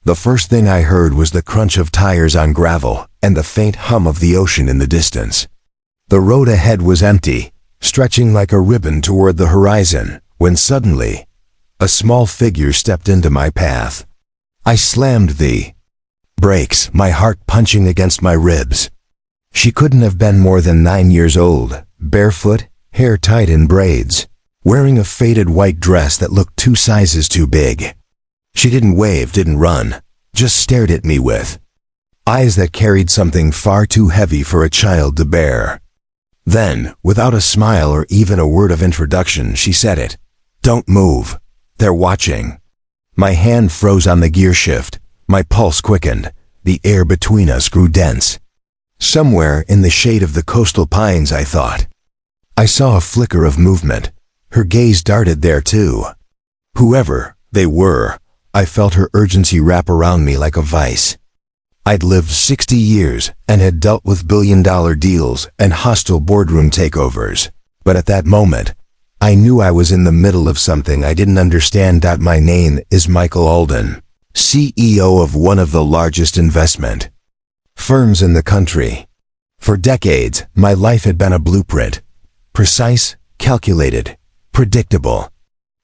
The first thing I heard was the crunch of tires on gravel and the faint hum of the ocean in the distance. The road ahead was empty, stretching like a ribbon toward the horizon, when suddenly, a small figure stepped into my path. I slammed the brakes, my heart punching against my ribs. She couldn't have been more than 9 years old, barefoot, hair tied in braids, wearing a faded white dress that looked 2 sizes too big. She didn't wave, didn't run, just stared at me with eyes that carried something far too heavy for a child to bear. Then, without a smile or even a word of introduction, she said it. "Don't move. They're watching." My hand froze on the gear shift. My pulse quickened. The air between us grew dense. Somewhere in the shade of the coastal pines, I thought. I saw a flicker of movement. Her gaze darted there too. Whoever they were, I felt her urgency wrap around me like a vice. I'd lived 60 years and had dealt with billion-dollar deals and hostile boardroom takeovers. But at that moment, I knew I was in the middle of something I didn't understand. My name is Michael Alden, CEO of one of the largest investment firms in the country. For decades, my life had been a blueprint. Precise, calculated, predictable.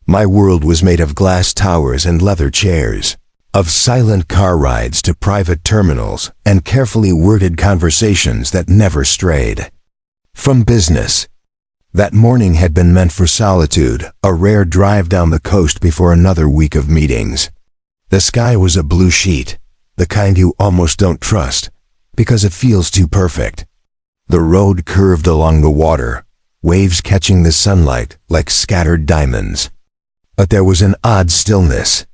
My world was made of glass towers and leather chairs, of silent car rides to private terminals and carefully worded conversations that never strayed from business. That morning had been meant for solitude, a rare drive down the coast before another week of meetings. The sky was a blue sheet, the kind you almost don't trust, because it feels too perfect. The road curved along the water, waves catching the sunlight like scattered diamonds. But there was an odd stillness.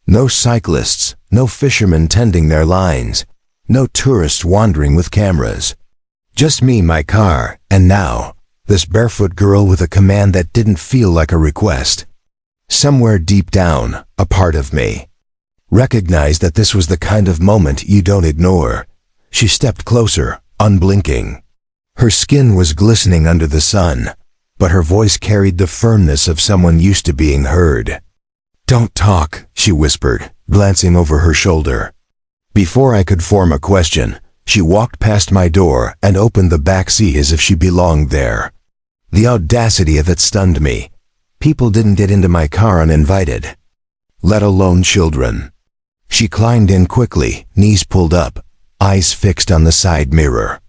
No cyclists, no fishermen tending their lines, no tourists wandering with cameras. Just me, my car, and now, this barefoot girl with a command that didn't feel like a request. Somewhere deep down, a part of me recognized that this was the kind of moment you don't ignore. She stepped closer, unblinking. Her skin was glistening under the sun, but her voice carried the firmness of someone used to being heard. "Don't talk," she whispered, glancing over her shoulder. Before I could form a question, she walked past my door and opened the back seat as if she belonged there. The audacity of it stunned me. People didn't get into my car uninvited, let alone children. She climbed in quickly, knees pulled up, eyes fixed on the side mirror.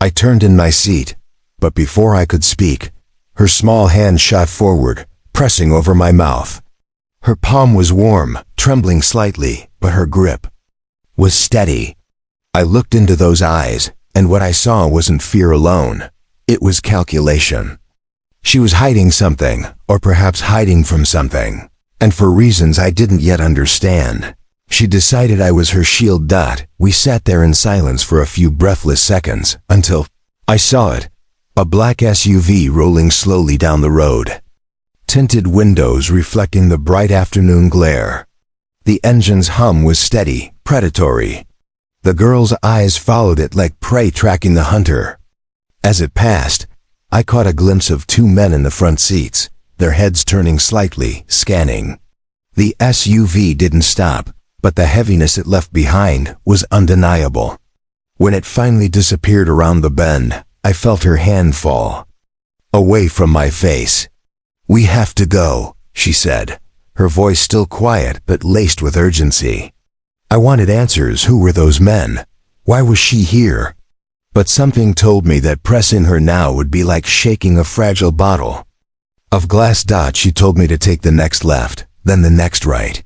I turned in my seat, but before I could speak, her small hand shot forward, pressing over my mouth. Her palm was warm, trembling slightly, but her grip was steady. I looked into those eyes, and what I saw wasn't fear alone. It was calculation. She was hiding something, or perhaps hiding from something, and for reasons I didn't yet understand. She decided I was her shield. We sat there in silence for a few breathless seconds, until I saw it. A black SUV rolling slowly down the road. Tinted windows reflecting the bright afternoon glare. The engine's hum was steady, predatory. The girl's eyes followed it like prey tracking the hunter. As it passed, I caught a glimpse of 2 men in the front seats, their heads turning slightly, scanning. The SUV didn't stop, but the heaviness it left behind was undeniable. When it finally disappeared around the bend, I felt her hand fall away from my face. "We have to go," she said, her voice still quiet but laced with urgency. I wanted answers. Who were those men? Why was she here? But something told me that pressing her now would be like shaking a fragile bottle of glass. She told me to take the next left, then the next right.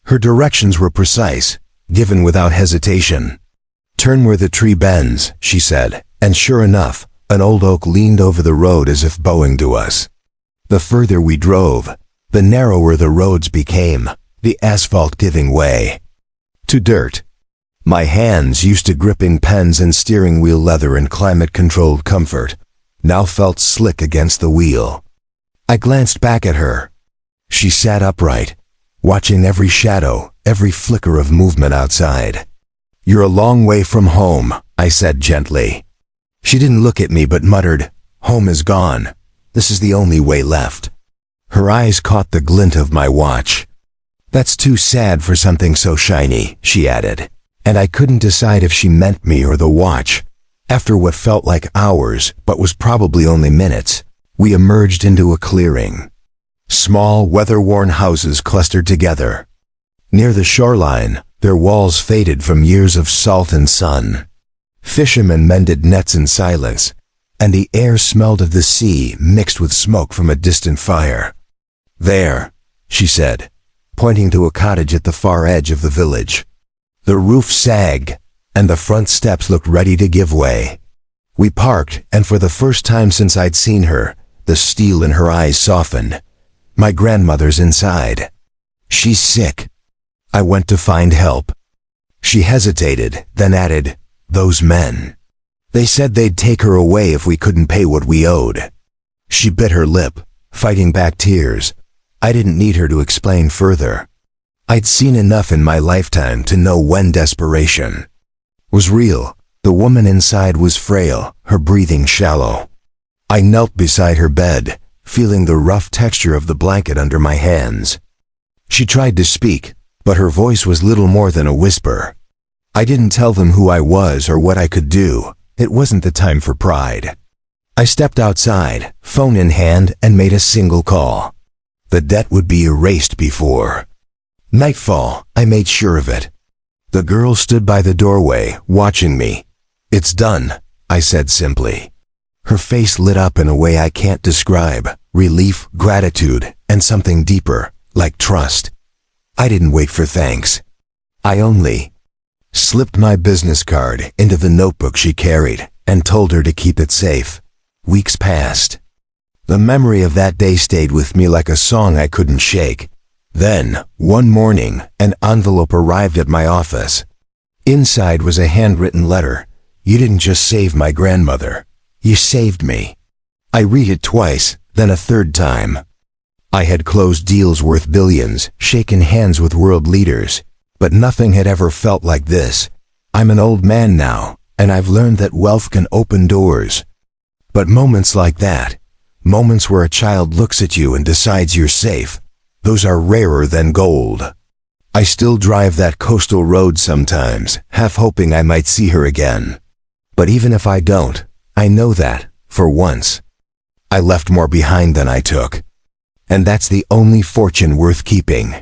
Her directions were precise, given without hesitation. "Turn where the tree bends," she said, and sure enough, an old oak leaned over the road as if bowing to us. The further we drove, the narrower the roads became, the asphalt giving way to dirt. My hands, used to gripping pens and steering wheel leather in climate-controlled comfort, now felt slick against the wheel. I glanced back at her. She sat upright, watching every shadow, every flicker of movement outside. "You're a long way from home," I said gently. She didn't look at me but muttered, "Home is gone. This is the only way left." Her eyes caught the glint of my watch. "That's too sad for something so shiny," she added. And I couldn't decide if she meant me or the watch. After what felt like hours, but was probably only minutes, we emerged into a clearing. Small, weather-worn houses clustered together. Near the shoreline, their walls faded from years of salt and sun. Fishermen mended nets in silence, and the air smelled of the sea mixed with smoke from a distant fire. "There," she said, pointing to a cottage at the far edge of the village. The roof sagged, and the front steps looked ready to give way. We parked, and for the first time since I'd seen her, the steel in her eyes softened. "My grandmother's inside. She's sick. I went to find help." She hesitated, then added, "Those men. They said they'd take her away if we couldn't pay what we owed." She bit her lip, fighting back tears. I didn't need her to explain further. I'd seen enough in my lifetime to know when desperation was real. The woman inside was frail, her breathing shallow. I knelt beside her bed, feeling the rough texture of the blanket under my hands. She tried to speak, but her voice was little more than a whisper. I didn't tell them who I was or what I could do. It wasn't the time for pride. I stepped outside, phone in hand, and made a single call. The debt would be erased before nightfall. I made sure of it. The girl stood by the doorway, watching me. "It's done," I said simply. Her face lit up in a way I can't describe. Relief, gratitude, and something deeper, like trust. I didn't wait for thanks. I only slipped my business card into the notebook she carried and told her to keep it safe. Weeks passed. The memory of that day stayed with me like a song I couldn't shake. Then, one morning, an envelope arrived at my office. Inside was a handwritten letter. "You didn't just save my grandmother. You saved me." I read it twice, then a third time. I had closed deals worth billions, shaken hands with world leaders, but nothing had ever felt like this. I'm an old man now, and I've learned that wealth can open doors. But moments like that, moments where a child looks at you and decides you're safe, those are rarer than gold. I still drive that coastal road sometimes, half hoping I might see her again. But even if I don't, I know that, for once, I left more behind than I took. And that's the only fortune worth keeping.